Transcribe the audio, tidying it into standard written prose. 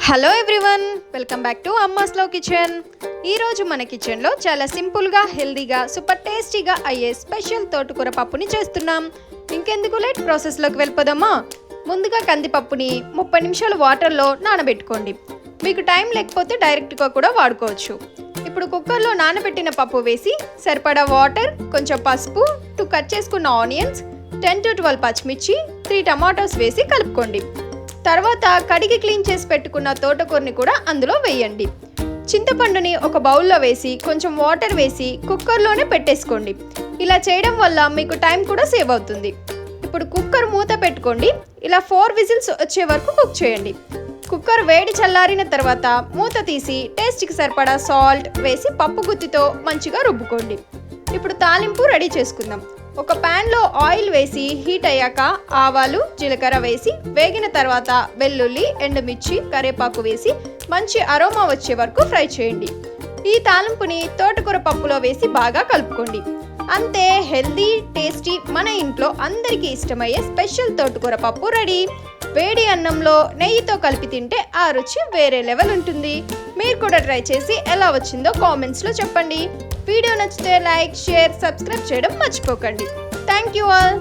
Hello everyone, welcome back to అమ్మాస్ లో kitchen. ఈరోజు మన కిచెన్లో చాలా సింపుల్గా, హెల్దీగా, సూపర్ టేస్టీగా అయ్యే స్పెషల్ తోటకూర పప్పుని చేస్తున్నాం. ఇంకెందుకు లేట్, ప్రాసెస్లోకి వెళ్ళిపోదామా. ముందుగా కందిపప్పుని 30 నిమిషాలు వాటర్లో నానబెట్టుకోండి. మీకు టైం లేకపోతే డైరెక్ట్గా కూడా వాడుకోవచ్చు. ఇప్పుడు కుక్కర్లో నానబెట్టిన పప్పు వేసి సరిపడా వాటర్, కొంచెం పసుపు, 2 కట్ చేసుకున్న ఆనియన్స్, 10 to 12 పచ్చిమిర్చి, 3 టమాటోస్ వేసి కలుపుకోండి. తర్వాత కడిగి క్లీన్ చేసి పెట్టుకున్న తోటకూరని కూడా అందులో వేయండి. చింతపండుని ఒక బౌల్లో వేసి కొంచెం వాటర్ వేసి కుక్కర్లోనే పెట్టేసుకోండి. ఇలా చేయడం వల్ల మీకు టైం కూడా సేవ్ అవుతుంది. ఇప్పుడు కుక్కర్ మూత పెట్టుకోండి. ఇలా 4 విజిల్స్ వచ్చే వరకు కుక్ చేయండి. కుక్కర్ వేడి చల్లారిన తర్వాత మూత తీసి టేస్ట్కి సరిపడా సాల్ట్ వేసి పప్పు గుత్తితో మంచిగా రుబ్బుకోండి. ఇప్పుడు తాలింపు రెడీ చేసుకుందాం. ఒక ప్యాన్లో ఆయిల్ వేసి హీట్ అయ్యాక ఆవాలు, జీలకర్ర వేసి వేగిన తర్వాత వెల్లుల్లి, ఎండుమిర్చి, కరివేపాకు వేసి మంచి అరోమా వచ్చే వరకు ఫ్రై చేయండి. ఈ తాలింపుని తోటకూర పప్పులో వేసి బాగా కలుపుకోండి. అంతే, హెల్దీ, టేస్టీ, మన ఇంట్లో అందరికీ ఇష్టమయ్యే స్పెషల్ తోటకూర పప్పు రెడీ. వేడి అన్నంలో నెయ్యితో కలిపి తింటే ఆ రుచి వేరే లెవెల్ ఉంటుంది. మీరు కూడా ట్రై చేసి ఎలా వచ్చిందో కామెంట్స్లో చెప్పండి. వీడియో నచ్చితే లైక్, షేర్, సబ్స్క్రైబ్ చేయడం మర్చిపోకండి. Thank you all.